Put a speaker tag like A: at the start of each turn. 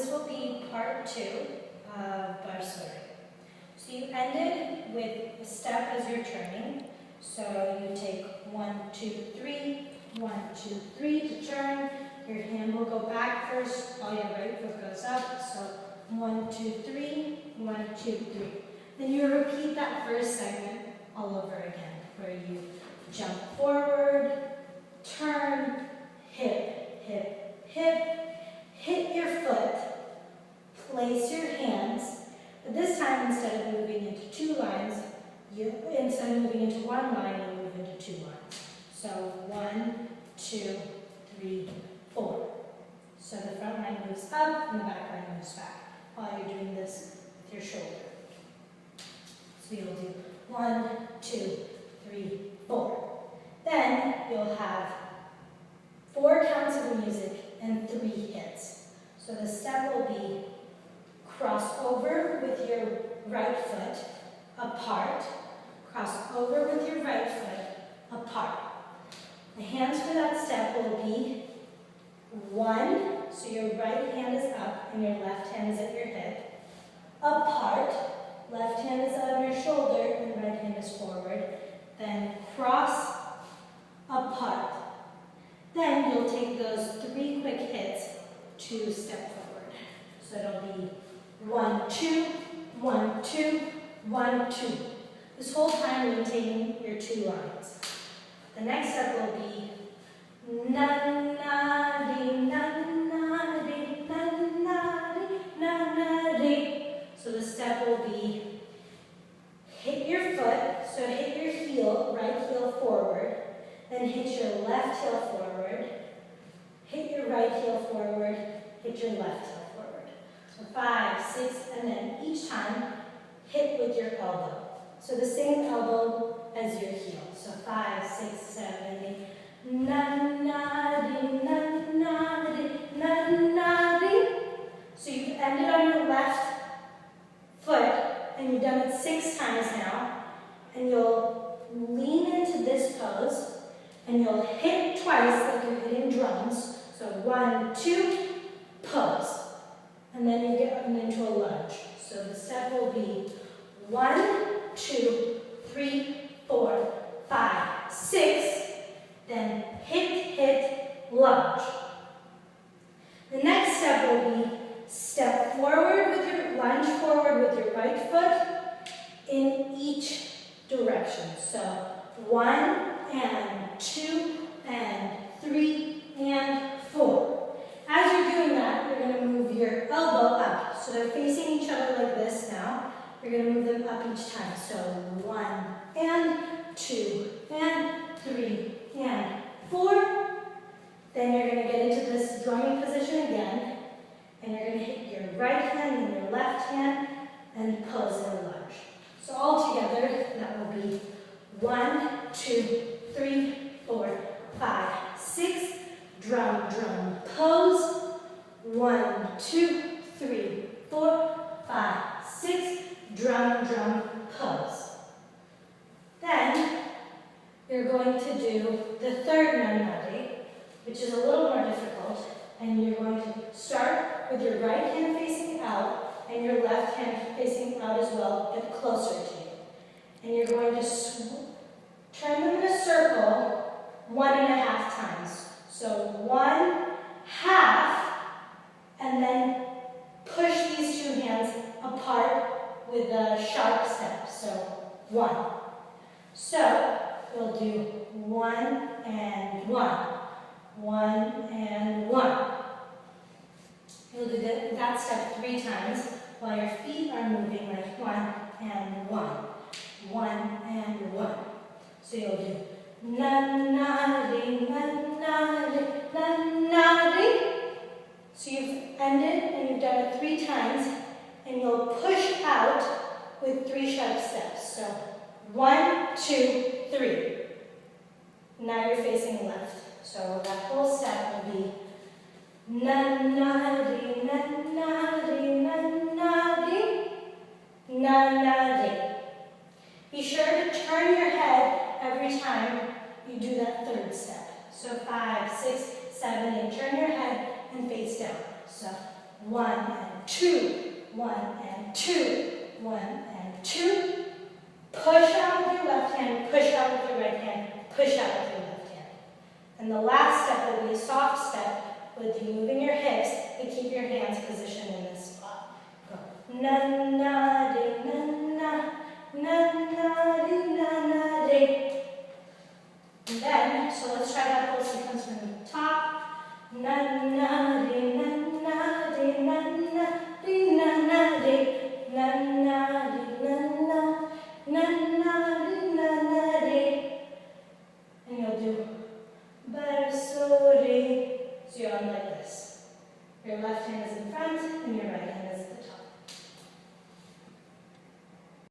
A: this will be part 2 of Barso Re. So you ended with a step as you're turning. So you take 1, 2, 3, 1, 2, 3 to turn. Your hand will go back first while your right foot goes up. So 1, 2, 3, 1, 2, 3. Then you repeat that first segment all over again, where you jump forward, turn, hip, hip, hip, hit your foot, place your hands, but this time instead of moving into 2 lines, instead of moving into 1 line, you move into 2 lines. So 1, 2, 3, 4. So the front line moves up and the back line moves back while you're doing this with your shoulder. So you'll do 1, 2, 3, 4. Then you'll have 4 counts of music and 3 hits. So the step will be cross over with your right foot, apart, cross over with your right foot, apart. The hands for that step will be 1, so your right hand is up and your left hand is at your hip, apart, left hand is on your shoulder and right hand is forward, then cross, apart. Then you'll take those 3 quick hits to step forward. So it'll be 1, 2, 1, 2, 1, 2. This whole time maintaining your 2 lines. The next step will be na na di na na di na na di na na di. So the step will be hit your foot, so hit your heel, right heel forward, then hit your left heel forward, hit your right heel forward, hit your left heel forward. So 5, 6, and then each time hit with your elbow. So the same elbow as your heel. So 5, 6, 7, 8. Na na di na na di na na di. So you've ended on your left foot and you've done it 6 times now. And you'll lean into this pose and you'll hit twice like you're hitting drums. So 1, 2, pose. And then you get into a lunge. So the step will be 1, 2, 3, 4, 5, 6. Then hit, hit, lunge. The next step will be step forward with your lunge forward with your right foot in each direction. So 1 and 2 and 3 and 4. As you're doing that, you're going to move your elbow up. So they're facing each other like this now. You're going to move them up each time. So 1 and 2 and 3 and 4. Then you're going to get into this drumming position again. And you're going to hit your right hand and your left hand and pose in a lunge. So all together, that will be 1, 2, 3, 4, 5, 6. Drum, drum, pose. 1, 2, 3, 4, 5, 6. Drum, drum, pose. Then you're going to do the third nannari, which is a little more difficult. And you're going to start with your right hand facing out and your left hand facing out as well, but closer to you. And you're going to turn them in a circle 1.5 times. So 1 half, and then push these 2 hands apart with a sharp step. So 1. So we'll do 1 and 1. 1 and 1. You'll do that step 3 times while your feet are moving like 1 and 1. 1 and 1. So you'll do na-na-di, na-na-di, na-na-di. So you've ended and you've done it 3 times and you'll push out with 3 sharp steps. So 1, 2, 3. Now you're facing left. So that whole step will be na-na-di, na-na-di, na-na-di, na-na-di. Be sure to turn your head every time you do that 3rd step. So 5, 6, 7, 8. Turn your head and face down. So 1 and 2, 1 and 2, 1 and 2. Push out with your left hand, push out with your right hand, push out with your left hand. And the last step will be a soft step with you moving your hips and keep your hands positioned in this spot. Go. Na na de na na, na na de na na de. And then, so let's try that whole sequence from the top. Na